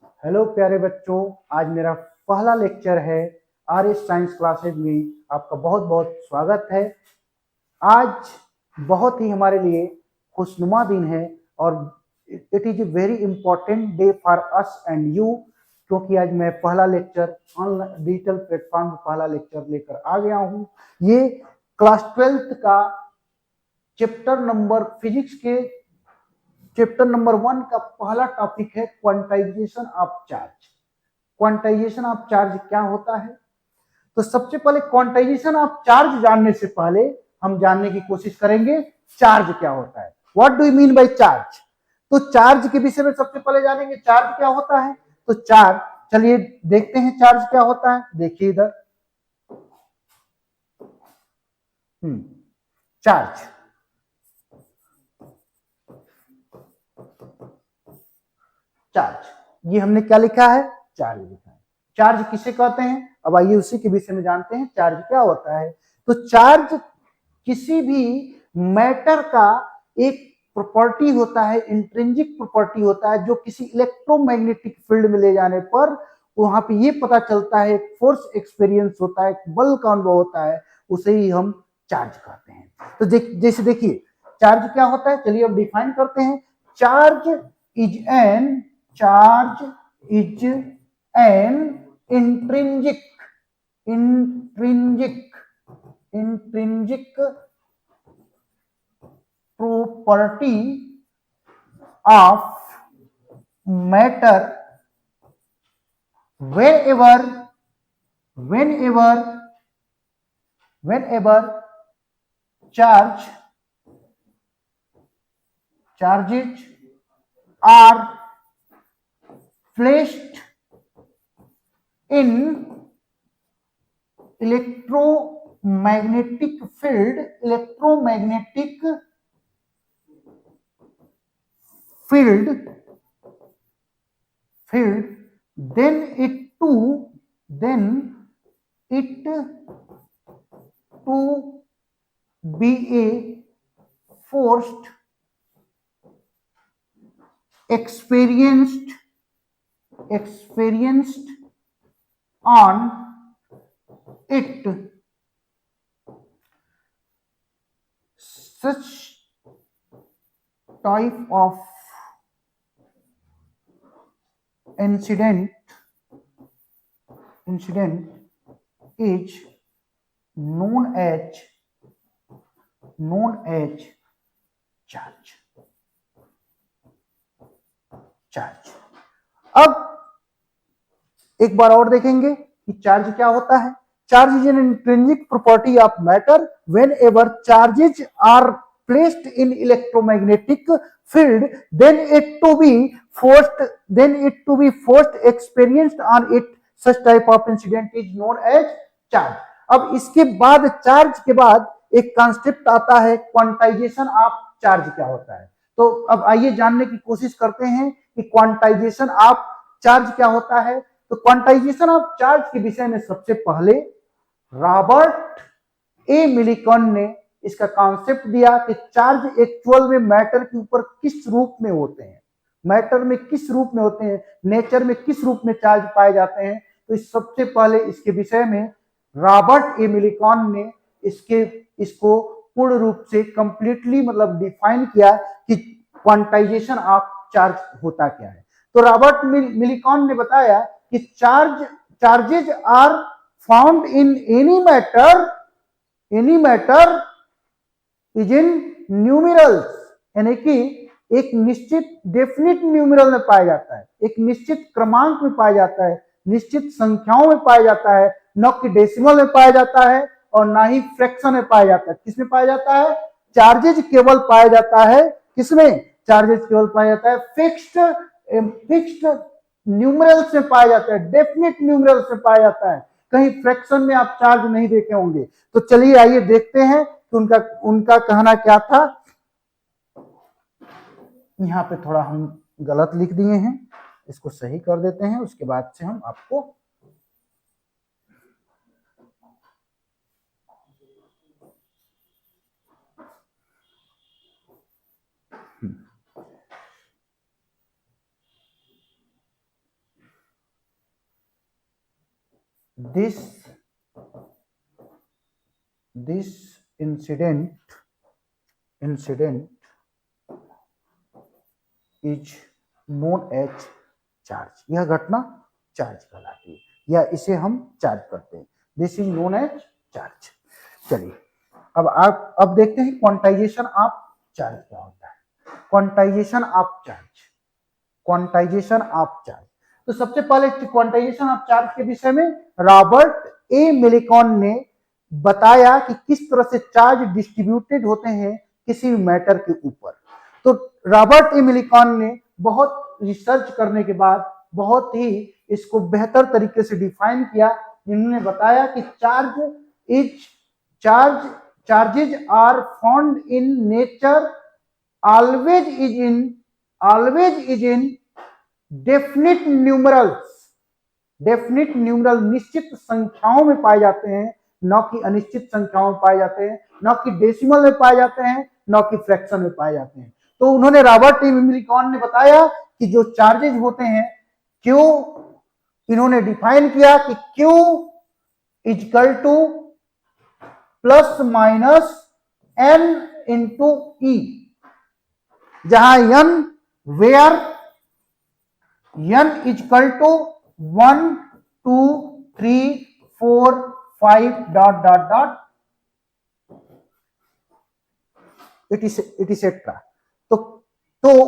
Hello प्यारे बच्चों, आज मेरा पहला लेक्चर है आर्य साइंस क्लासेज में। आपका बहुत बहुत स्वागत है। आज बहुत ही हमारे लिए खुशनुमा दिन है और it is a very important day for us and you, क्योंकि आज मैं पहला लेक्चर ऑनलाइन डिजिटल प्लेटफॉर्म पर पहला लेक्चर लेकर आ गया हूँ। ये क्लास 12th का चैप्टर नंबर फिजिक्स के चैप्टर नंबर 1 का पहला टॉपिक है quantization of charge. Quantization of charge क्या होता है? तो सबसे पहले क्वांटाइजेशन ऑफ चार्ज जानने से पहले हम जानने की कोशिश करेंगे चार्ज क्या होता है। What do you mean by charge? तो चार्ज के विषय में सबसे पहले जानेंगे चार्ज क्या होता है। तो चार्ज, चलिए देखते हैं चार्ज क्या होता है। देखिए इधर चार्ज, चार्ज ये हमने क्या लिखा है? चार्ज लिखा है। चार्ज किसे कहते हैं? अब आइए उसी के विषय में जानते हैं चार्ज क्या होता है। तो चार्ज किसी भी मैटर का एक प्रॉपर्टी होता है, इंट्रिंसिक प्रॉपर्टी होता है, जो किसी इलेक्ट्रोमैग्नेटिक फील्ड में ले जाने पर वहां पे ये पता चलता है, एक फोर्स एक्सपीरियंस होता है, एक बल का अनुभव होता है, उसे ही हम चार्ज कहते हैं। तो जैसे देखिए चार्ज क्या होता है, चलिए अब डिफाइन करते हैं। Charge is N charge is an intrinsic intrinsic intrinsic property of matter whenever charges are placed in electromagnetic field, then it too be a forced experienced on it. Such type of incident is known as charge. अब एक बार और देखेंगे कि charge क्या होता है। Charge is an intrinsic property of matter whenever charges are placed in electromagnetic field, then it to be forced experienced on it. Such type of incident is known as charge. अब इसके बाद charge के बाद एक concept आता है quantization of charge क्या होता है। तो अब आइए जानने की कोशिश करते हैं कि क्वांटाइजेशन ऑफ चार्ज क्या होता है। तो क्वांटाइजेशन ऑफ चार्ज के विषय में सबसे पहले रॉबर्ट ए मिलिकन ने इसका कॉन्सेप्ट दिया कि चार्ज एक्चुअल में मैटर के ऊपर किस रूप में होते हैं, मैटर में किस रूप में होते हैं, नेचर में किस रूप में चार्ज पाए जाते हैं। तो इस सबसे पहले इसके विषय में रॉबर्ट ए मिलिकन ने इसको पूर्ण रूप से कंप्लीटली मतलब डिफाइन किया कि क्वांटाइजेशन ऑफ चार्ज होता क्या है। तो रॉबर्ट मिलिकन ने बताया कि charges are found in any matter is in numerals, यानी कि एक निश्चित डेफिनिट न्यूमेरल में पाया जाता है, एक निश्चित क्रमांक में पाया जाता है, निश्चित संख्याओं में पाया जाता है, न कि डेसिमल में पाया जाता है और ना ही फ्रैक्शन में पाया जाता है। किसमें पाया जाता है? चार्जेज केवल पाया जाता है किसमें? चार्जेज केवल पाया जाता है फिक्स्ड न्यूमेरल्स में पाया जाता है, डेफिनिट न्यूमेरल्स में पाया जाता है। कहीं फ्रैक्शन में आप चार्ज नहीं देखे होंगे। तो चलिए आइए देखते हैं कि उनका कहना क्या था। यहाँ पे थोड़ा हम गलत लिख दिए हैं, इसको सही कर देते हैं, उसके बाद से हम आपको this incident is known as charge. यह घटना चार्ज कहलाती है या इसे हम चार्ज करते हैं। This is known as charge. चलिए अब देखते हैं क्वांटाइजेशन ऑफ चार्ज क्या होता है। Quantization of charge. तो सबसे पहले क्वांटाइजेशन ऑफ चार्ज के विषय में रॉबर्ट ए मिलिकॉन ने बताया कि किस तरह से चार्ज डिस्ट्रीब्यूटेड होते हैं किसी मैटर के ऊपर। तो रॉबर्ट ए मिलिकॉन ने बहुत रिसर्च करने के बाद बहुत ही इसको बेहतर तरीके से डिफाइन किया। इन्होंने बताया कि charges are found in nature always is in definite numeral निश्चित संख्याओं में पाए जाते हैं, न कि अनिश्चित संख्याओं में पाए जाते हैं, न कि डेसिमल में पाए जाते हैं, न कि फ्रैक्शन में पाए जाते हैं। तो उन्होंने रॉबर्ट ए मिलिकॉन ने बताया कि जो चार्जेज होते हैं Q, इन्होंने डिफाइन किया कि Q equal to plus minus N into E, जहां N where N equal to 1 2 3 4 5 dot dot dot etcetera. तो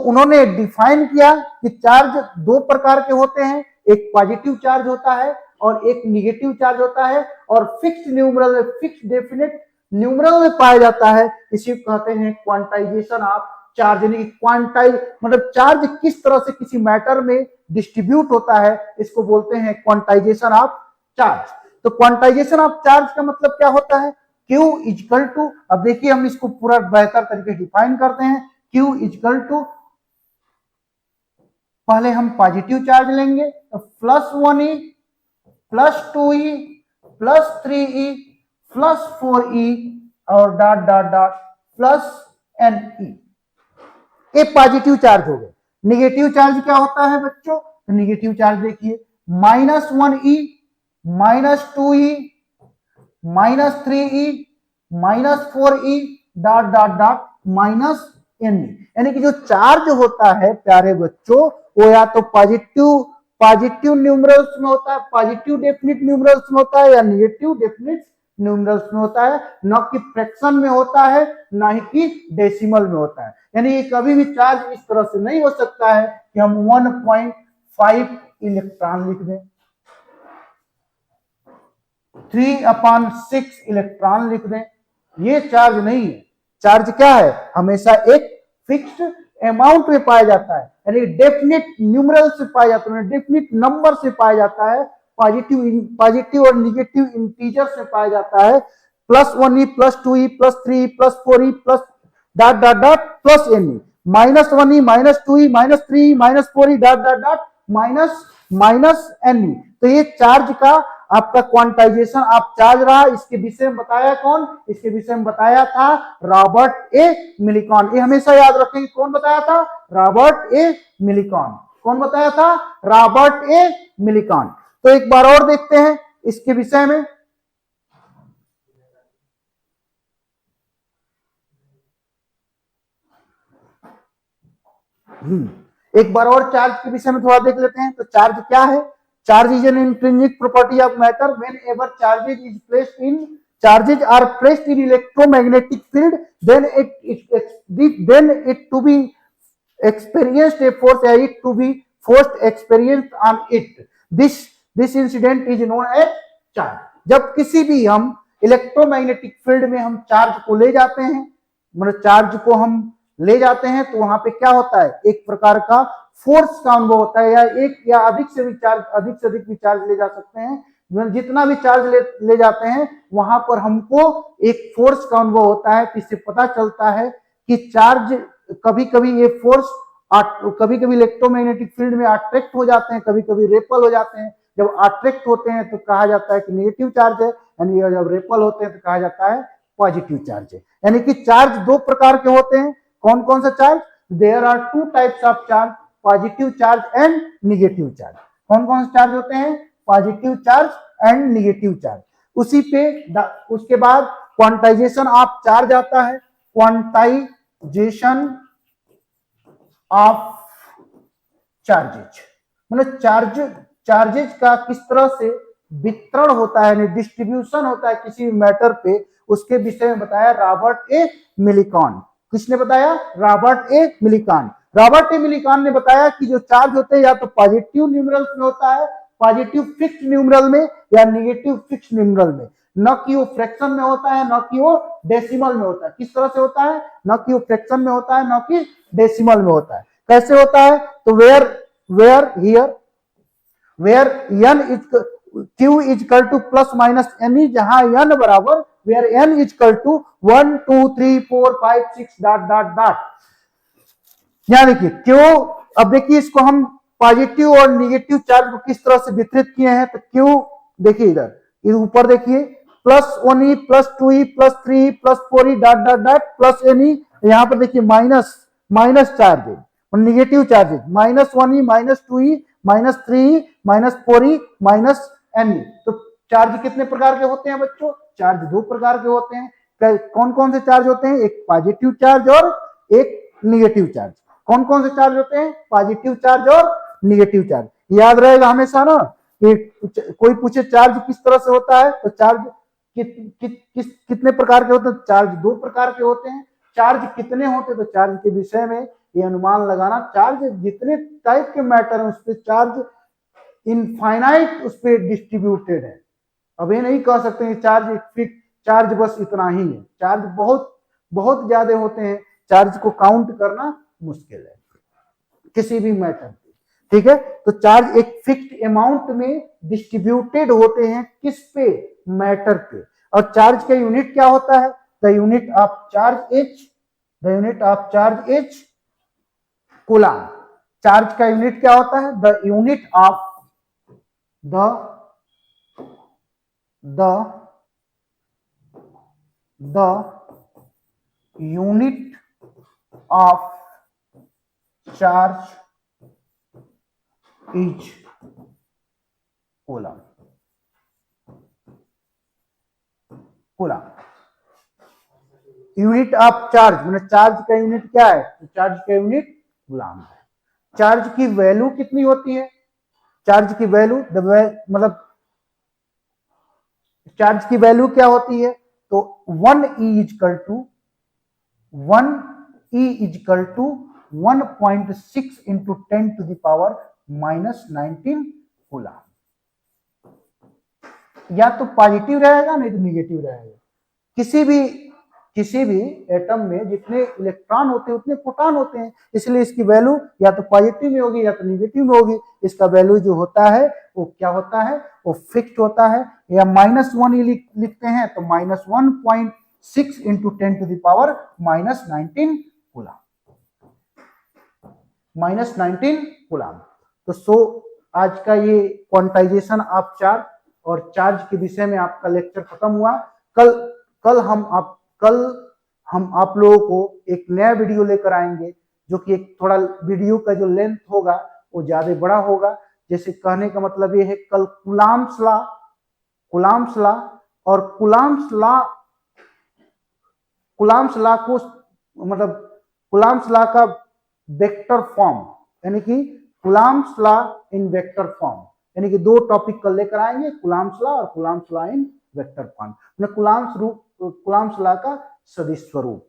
उन्होंने डिफाइन किया कि चार्ज दो प्रकार के होते हैं, एक पॉजिटिव चार्ज होता है और एक निगेटिव चार्ज होता है, और फिक्स्ड डेफिनेट न्यूमरल में पाया जाता है। इसी को कहते हैं क्वांटाइजेशन ऑफ चार्ज। यानी क्वांटाइज मतलब चार्ज किस तरह से किसी मैटर में डिस्ट्रीब्यूट होता है, इसको बोलते हैं क्वांटाइजेशन ऑफ चार्ज। तो क्वांटाइजेशन ऑफ चार्ज का मतलब क्या होता है? Q इक्वल टू, अब देखिए हम इसको पूरा बेहतर तरीके से डिफाइन करते हैं। Q इक्वल टू, पहले हम पॉजिटिव चार्ज लेंगे तो +1e +2e +3e +4e और डॉट डॉट डॉट +ne। ये पॉजिटिव चार्ज हो गए। निगेटिव चार्ज क्या होता है बच्चों? तो निगेटिव चार्ज देखिए -1e -2e -3e -4e dot dot dot -ne। यानी कि जो चार्ज होता है प्यारे बच्चों, वो या तो पॉजिटिव न्यूमरल्स में होता है, पॉजिटिव डेफिनिट न्यूमरल्स में होता है, या निगेटिव डेफिनिट न्यूमरल्स में होता है, न कि फ्रैक्शन में होता है, न ही कि डेसिमल में होता है। यानी ये कभी भी चार्ज इस तरह से नहीं हो सकता है कि हम 1.5 इलेक्ट्रॉन लिख दें, 3/6 इलेक्ट्रॉन लिख दें। ये चार्ज नहीं है। चार्ज क्या है? हमेशा एक फिक्स्ड अमाउंट में पाया जाता है, यानी डेफिनिट न्यूमरल से पाया जाता है, डेफिनिट नंबर से पाया जाता है, पॉजिटिव और निगेटिव इंटीजर से पाया जाता है। +1e +2e +3e +4e dot dot dot +ne, -1e -2e -3e -4e dot dot dot -ne। तो ये चार्ज का आपका क्वांटाइजेशन आप चार्ज रहा। इसके विषय में बताया कौन? इसके विषय में बताया था रॉबर्ट ए मिलिकॉन। ये हमेशा याद रखेंगे, कौन बताया था? Robert A Millikan. कौन बताया था? Robert A Millikan. तो एक बार और देखते हैं इसके विषय में। एक बार और चार्ज के विषय में थोड़ा देख लेते हैं। तो चार्ज क्या है? Charge is an intrinsic property of matter whenever charges are placed in electromagnetic field, then it to be experienced a force, it to be forced experienced on it. This incident is known as charge। जब किसी भी हम electromagnetic field में हम charge को ले जाते हैं, मतलब चार्ज को हम ले जाते हैं, तो वहां पे क्या होता है? एक प्रकार का फोर्स का अनुभव होता है, या एक या अधिक से अधिक भी चार्ज ले जा सकते हैं। जितना भी चार्ज ले जाते हैं वहां पर हमको एक फोर्स का अनुभव होता है। इससे पता चलता है कि चार्ज कभी कभी ये फोर्स कभी कभी इलेक्ट्रोमैग्नेटिक फील्ड में अट्रैक्ट हो जाते हैं, कभी कभी रेपल हो जाते हैं। जब अट्रैक्ट होते हैं तो कहा जाता है कि नेगेटिव चार्ज है, यानी जब रेपल होते हैं तो कहा जाता है पॉजिटिव चार्ज है। यानी कि चार्ज दो प्रकार के होते हैं। कौन कौन सा charge? There are 2 types of charge, positive charge and negative charge. कौन कौन से चार्ज होते हैं? Positive charge and negative charge. उसी पे उसके बाद क्वांटाइजेशन ऑफ चार्ज आता है, क्वांटाइजेशन ऑफ चार्जेज, मतलब चार्जेज का किस तरह से वितरण होता है, डिस्ट्रीब्यूशन होता है किसी मैटर पे, उसके विषय में बताया रॉबर्ट ए मिलिकॉन। किसने बताया? Robert A Millikan. Robert A Millikan ने बताया कि जो चार्ज होते हैं या तो पॉजिटिव न्यूमरल्स में होता है, पॉजिटिव फिक्स्ड न्यूमरल में, या नेगेटिव फिक्स्ड न्यूमरल में, न कि वो फ्रैक्शन में होता है, न कि वो डेसिमल में होता है। किस तरह से होता है? न कि वो फ्रैक्शन में होता है, न कि डेसिमल में होता है। कैसे होता है? तो where n is q is equal to plus minus N, जहां n बराबर where n is equal to 1 2 3 4 5 6 dot dot dot. यहां देखिए क्यों, अब देखिए इसको हम पॉजिटिव और नेगेटिव चार्ज को किस तरह से वितरित किए हैं। तो क्यों देखिए इधर ऊपर देखिए plus 1e plus 2e plus 3e plus 4e dot dot dot plus ne, यहां पर देखिए माइनस चार्ज और negative charges minus 1e minus 2e minus 3e minus 4e minus ne। तो चार्ज कितने प्रकार के होते हैं बच्चों? चार्ज दो प्रकार के होते हैं। कौन कौन से चार्ज होते हैं? एक पॉजिटिव चार्ज और एक नेगेटिव चार्ज। कौन कौन से चार्ज होते हैं? पॉजिटिव चार्ज और नेगेटिव चार्ज। याद रहेगा हमेशा ना कि कोई पूछे चार्ज किस तरह से होता है, तो चार्ज कितने प्रकार के होते हैं? चार्ज दो प्रकार के होते हैं। चार्ज कितने होते हैं? तो चार्ज के विषय में ये अनुमान लगाना, चार्ज जितने टाइप के मैटर है उस पर चार्ज इनफाइनाइट उस पर डिस्ट्रीब्यूटेड है। अब ये नहीं कह सकते चार्ज फिक्स चार्ज बस इतना ही है। चार्ज बहुत बहुत ज्यादा होते हैं, चार्ज को काउंट करना मुश्किल है किसी भी मैटर पे, ठीक है। तो चार्ज एक फिक्स्ड अमाउंट में डिस्ट्रीब्यूटेड होते हैं किस पे? मैटर पे। और चार्ज का यूनिट क्या होता है? The unit of charge is coulomb. Charge का यूनिट क्या होता है? The unit of unit of charge is coulomb. Unit of charge मतलब चार्ज का यूनिट क्या है? तो चार्ज का यूनिट कूलम है। चार्ज की वैल्यू कितनी होती है? चार्ज की वैल्यू मतलब चार्ज की वैल्यू क्या होती है? तो 1e is equal to 1.6 into 10 to the power -19 coulomb. या तो पॉजिटिव रहेगा नहीं तो निगेटिव रहेगा। किसी भी एटम में जितने इलेक्ट्रॉन होते हैं उतने प्रोटॉन होते हैं, इसलिए इसकी वैल्यू या तो पॉजिटिव में होगी या तो निगेटिव में होगी। इसका वैल्यू जो होता है वो क्या होता है? वो फिक्स्ड होता है। या -1 लिखते हैं तो -1.6 into 10 to the power -19 coulomb, -19 coulomb. तो आज का ये क्वांटाइजेशन ऑफ चार्ज और चार्ज के विषय में आपका लेक्चर खत्म हुआ। कल हम आप लोगों को एक नया वीडियो लेकर आएंगे, जो कि एक थोड़ा वीडियो का जो लेंथ होगा वो ज्यादा बड़ा होगा। जैसे कहने का मतलब ये है, कल कूलम्स लॉ और कूलम्स लॉ को मतलब कूलम्स लॉ का वेक्टर फॉर्म, यानी कि Coulomb's law in vector form, यानी कि दो टॉपिक कल लेकर आएंगे, कूलम्स लॉ और Coulomb's law in vector form. Coulomb's law का सदिश स्वरूप।